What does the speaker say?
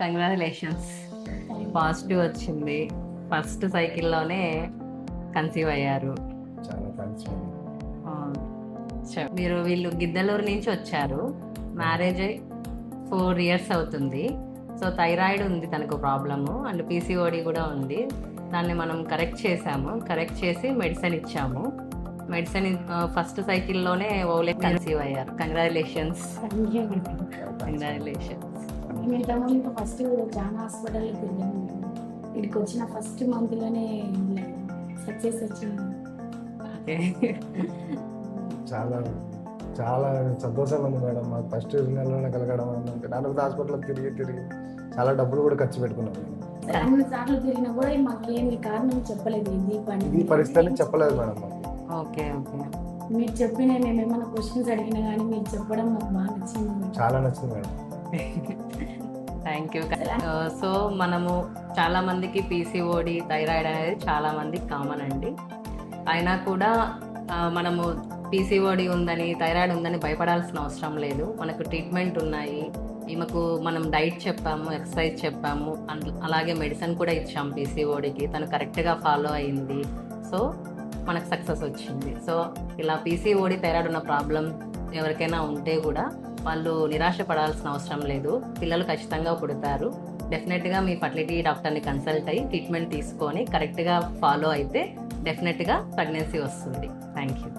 Congratulations, positive వచ్చింది. First సైకిల్లోనే conceive అయ్యారు. చాలా థ్యాంక్స్ మేడం. మీరు వీళ్ళు గిద్దలూరు నుంచి వచ్చారు. మ్యారేజ్ అయి 4 years అవుతుంది. సో థైరాయిడ్ ఉంది తనకు ప్రాబ్లము, అండ్ పీసీఓడి కూడా ఉంది. దాన్ని మనం కరెక్ట్ చేసాము. కరెక్ట్ చేసి మెడిసిన్ ఇచ్చాము. మెడిసిన్ ఫస్ట్ సైకిల్లోనే ఓలే కన్సీవ్ అయ్యారు. కంగ్రాచులేషన్స్. ఇంతకుముందు ఫస్ట్ జాన్ హాస్పిటల్కి వెళ్ళాము. ఇక్కడికి వచ్చిన ఫస్ట్ మంత్లోనే సక్సెస్ వచ్చింది. చాలా చాలా సంతోషంగా ఉంది మేడం. మాకు ఫస్ట్ నెలలోనే కలగడం అంటే నాలుగు హాస్పిటల్ తిరిగి చాలా డబ్బులు కూడా ఖర్చు పెట్టుకున్నాం మేడం. అన్ని సార్లు తిరిగినా కూడా మాకేమి కారణం చెప్పలేదు. ఇది పరిస్థితి చెప్పలేదు మేడం మాకు. ఓకే ఓకే, మీరు చెప్పిన మేము ఏమైనా క్వశ్చన్స్ అడిగినా కానీ మీరు చెప్పడం మాకు బాగా నచ్చింది. చాలా నచ్చింది మేడం. Thank you. సో మనము చాలా మందికి పీసీఓడి థైరాయిడ్ అనేది చాలా మందికి కామన్ అండి. అయినా కూడా మనము పీసీఓడి ఉందని థైరాయిడ్ ఉందని భయపడాల్సిన అవసరం లేదు. మనకు ట్రీట్మెంట్ ఉన్నాయి. ఈమెకు మనం డైట్ చెప్పాము, ఎక్సర్సైజ్ చెప్పాము, అలాగే మెడిసిన్ కూడా ఇచ్చాము పీసీఓడికి. తను కరెక్ట్గా ఫాలో అయింది. సో మనకు సక్సెస్ వచ్చింది. సో ఇలా పీసీఓడి థైరాయిడ్ ఉన్న ప్రాబ్లం ఎవరికైనా ఉంటే కూడా వాళ్ళు నిరాశ పడాల్సిన అవసరం లేదు. పిల్లలు ఖచ్చితంగా పుడతారు. డెఫినెట్గా మీ ఫర్టిలిటీ డాక్టర్ని కన్సల్ట్ అయ్యి ట్రీట్మెంట్ తీసుకొని కరెక్ట్గా ఫాలో అయితే డెఫినెట్గా ప్రెగ్నెన్సీ వస్తుంది. Thank you.